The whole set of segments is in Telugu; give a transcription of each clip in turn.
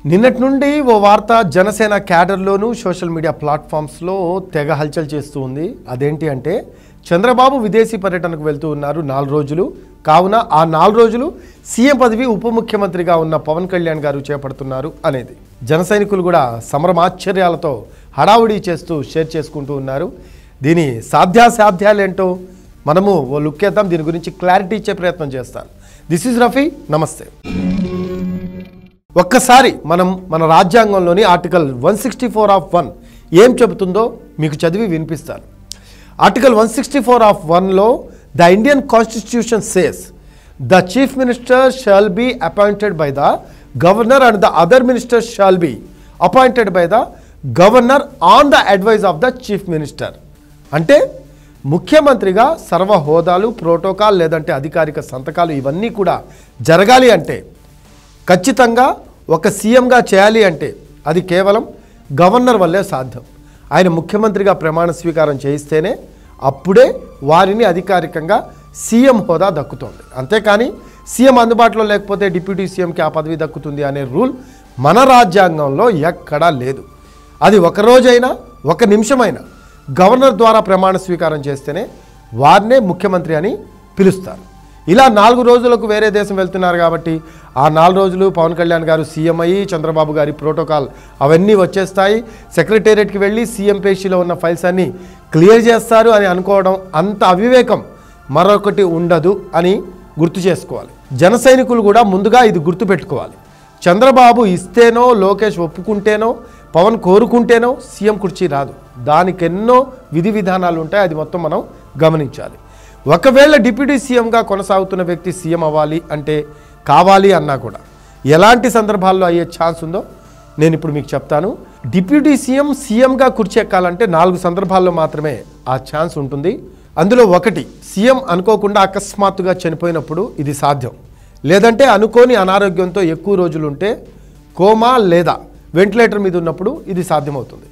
నిన్నటి నుండి ఓ వార్త జనసేన క్యాడర్లోనూ సోషల్ మీడియా ప్లాట్ఫామ్స్లో తెగ హల్చల్ చేస్తూ ఉంది. అదేంటి అంటే చంద్రబాబు విదేశీ పర్యటనకు వెళ్తూ ఉన్నారు 4 రోజులు. కావున ఆ 4 రోజులు సీఎం పదవి ఉప ముఖ్యమంత్రిగా ఉన్న పవన్ కళ్యాణ్ గారు చేపడుతున్నారు అనేది జన సైనికులు కూడా సమరమాశ్చర్యాలతో హడావుడి చేస్తూ షేర్ చేసుకుంటూ ఉన్నారు. దీని సాధ్యాసాధ్యాలేంటో మనము ఓ లుక్ చేద్దాం. దీని గురించి క్లారిటీ ఇచ్చే ప్రయత్నం చేస్తాను. దిస్ ఈజ్ రఫీ, నమస్తే. ఒక్కసారి మనం మన రాజ్యాంగంలోని ఆర్టికల్ 164(1) ఏం చెబుతుందో మీకు చదివి వినిపిస్తాను. ఆర్టికల్ 164(1)లో the Indian constitution says the chief minister shall be appointed by the governor and the other ministers shall be appointed by the governor on the advice of the chief minister. అంటే ముఖ్యమంత్రిగా సర్వ హోదాలు, ప్రోటోకాల్ లేదంటే అధికారిక సంతకాలు ఇవన్నీ కూడా జరగాలి అంటే ఖచ్చితంగా ఒక సీఎంగా చేయాలి అంటే అది కేవలం గవర్నర్ వల్లే సాధ్యం. ఆయన ముఖ్యమంత్రిగా ప్రమాణ స్వీకారం చేయిస్తేనే అప్పుడే వారిని అధికారికంగా సీఎం హోదా దక్కుతుంది. అంతేకాని సీఎం అందుబాటులో లేకపోతే డిప్యూటీ సీఎంకి ఆ పదవి దక్కుతుంది అనే రూల్ మన రాజ్యాంగంలో ఎక్కడా లేదు. అది ఒక రోజైనా ఒక నిమిషమైనా గవర్నర్ ద్వారా ప్రమాణ స్వీకారం చేస్తేనే వారినే ముఖ్యమంత్రి అని పిలుస్తారు. ఇలా 4 రోజులకు వేరే దేశం వెళ్తున్నారు కాబట్టి ఆ 4 రోజులు పవన్ కళ్యాణ్ గారు సీఎం అయ్యి చంద్రబాబు గారి ప్రోటోకాల్ అవన్నీ వచ్చేస్తాయి. సెక్రటేరియట్కి వెళ్ళి సీఎం పేషీలో ఉన్న ఫైల్స్ అన్నీ క్లియర్ చేస్తారు అని అనుకోవడం అంత అవివేకం మరొకటి ఉండదు అని గుర్తు చేసుకోవాలి. జన సైనికులు కూడా ముందుగా ఇది గుర్తుపెట్టుకోవాలి. చంద్రబాబు ఇస్తేనో, లోకేష్ ఒప్పుకుంటేనో, పవన్ కోరుకుంటేనో సీఎం కుర్చీ రాదు. దానికి ఎన్నో విధి విధానాలు ఉంటాయి. అది మొత్తం మనం గమనించాలి. ఒకవేళ డిప్యూటీ సీఎంగా కొనసాగుతున్న వ్యక్తి సీఎం అవ్వాలి అంటే కావాలి అన్నా కూడా ఎలాంటి సందర్భాల్లో అయ్యే ఛాన్స్ ఉందో నేను ఇప్పుడు మీకు చెప్తాను. డిప్యూటీ సీఎంగా కుర్చీ ఎక్కాలంటే 4 సందర్భాల్లో మాత్రమే ఆ ఛాన్స్ ఉంటుంది. అందులో ఒకటి, సీఎం అనుకోకుండా అకస్మాత్తుగా చనిపోయినప్పుడు ఇది సాధ్యం. లేదంటే అనుకోని అనారోగ్యంతో ఎక్కువ రోజులు ఉంటే, కోమా లేదా వెంటిలేటర్ మీద ఉన్నప్పుడు ఇది సాధ్యమవుతుంది.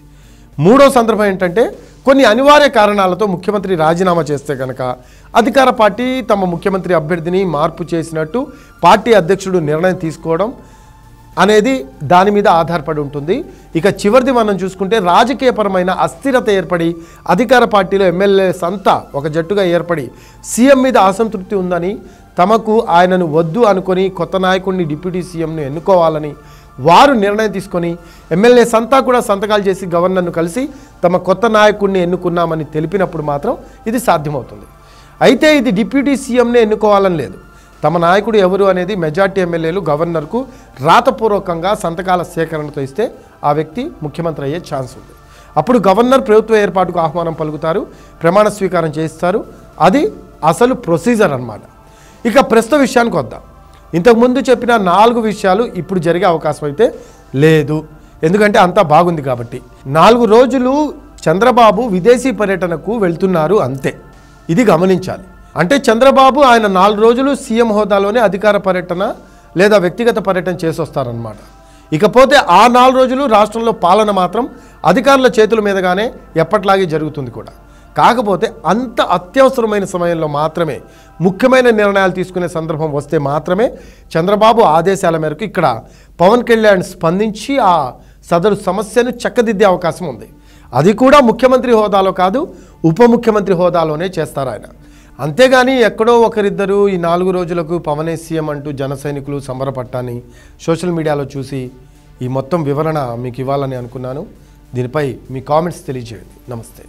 మూడో సందర్భం ఏంటంటే కొన్ని అనివార్య కారణాలతో ముఖ్యమంత్రి రాజీనామా చేస్తే కనుక అధికార పార్టీ తమ ముఖ్యమంత్రి అభ్యర్థిని మార్పు చేసినట్టు పార్టీ అధ్యక్షుడు నిర్ణయం తీసుకోవడం అనేది దాని మీద ఆధారపడి ఉంటుంది. ఇక చివరిది మనం చూసుకుంటే రాజకీయపరమైన అస్థిరత ఏర్పడి అధికార పార్టీలో ఎమ్మెల్యేస్ అంతా ఒక జట్టుగా ఏర్పడి సీఎం మీద అసంతృప్తి ఉందని, తమకు ఆయనను వద్దు అనుకొని కొత్త నాయకుడిని డిప్యూటీ సీఎంను ఎన్నుకోవాలని వారు నిర్ణయం తీసుకొని ఎమ్మెల్యేస్ అంతా కూడా సంతకాలు చేసి గవర్నర్ను కలిసి తమ కొత్త నాయకుడిని ఎన్నుకున్నామని తెలిపినప్పుడు మాత్రం ఇది సాధ్యమవుతుంది. అయితే ఇది డిప్యూటీ సీఎంనే ఎన్నుకోవాలని లేదు. తమ నాయకుడు ఎవరు అనేది మెజార్టీ ఎమ్మెల్యేలు గవర్నర్కు రాతపూర్వకంగా సంతకాల సేకరణతో ఇస్తే ఆ వ్యక్తి ముఖ్యమంత్రి అయ్యే ఛాన్స్ ఉంది. అప్పుడు గవర్నర్ ప్రభుత్వ ఏర్పాటుకు ఆహ్వానం పలుకుతారు, ప్రమాణ స్వీకారం చేయిస్తారు. అది అసలు ప్రొసీజర్ అన్నమాట. ఇక ప్రస్తుత విషయానికి వద్దాం. ఇంతకుముందు చెప్పిన 4 విషయాలు ఇప్పుడు జరిగే అవకాశం అయితే లేదు. ఎందుకంటే అంతా బాగుంది కాబట్టి. 4 రోజులు చంద్రబాబు విదేశీ పర్యటనకు వెళ్తున్నారు అంతే. ఇది గమనించాలి. అంటే చంద్రబాబు ఆయన 4 రోజులు సీఎం హోదాలోనే అధికార పర్యటన లేదా వ్యక్తిగత పర్యటన చేసి వస్తారనమాట. ఇకపోతే ఆ 4 రోజులు రాష్ట్రంలో పాలన మాత్రం అధికారుల చేతుల మీదగానే ఎప్పట్లాగే జరుగుతుంది కూడా. కాకపోతే అంత అత్యవసరమైన సమయంలో మాత్రమే, ముఖ్యమైన నిర్ణయాలు తీసుకునే సందర్భం వస్తే మాత్రమే చంద్రబాబు ఆదేశాల మేరకు ఇక్కడ పవన్ కళ్యాణ్ స్పందించి ఆ సదరు సమస్యను చక్కదిద్దే అవకాశం ఉంది. అది కూడా ముఖ్యమంత్రి హోదాలో కాదు, ఉప ముఖ్యమంత్రి హోదాలోనే చేస్తారు ఆయన. అంతేగాని ఎక్కడో ఒకరిద్దరు ఈ 4 రోజులకు పవనే సీఎం అంటూ జన సైనికులు సంబరపట్టాన్ని సోషల్ మీడియాలో చూసి ఈ మొత్తం వివరణ మీకు ఇవ్వాలని అనుకున్నాను. దీనిపై మీ కామెంట్స్ తెలియజేయండి. నమస్తే.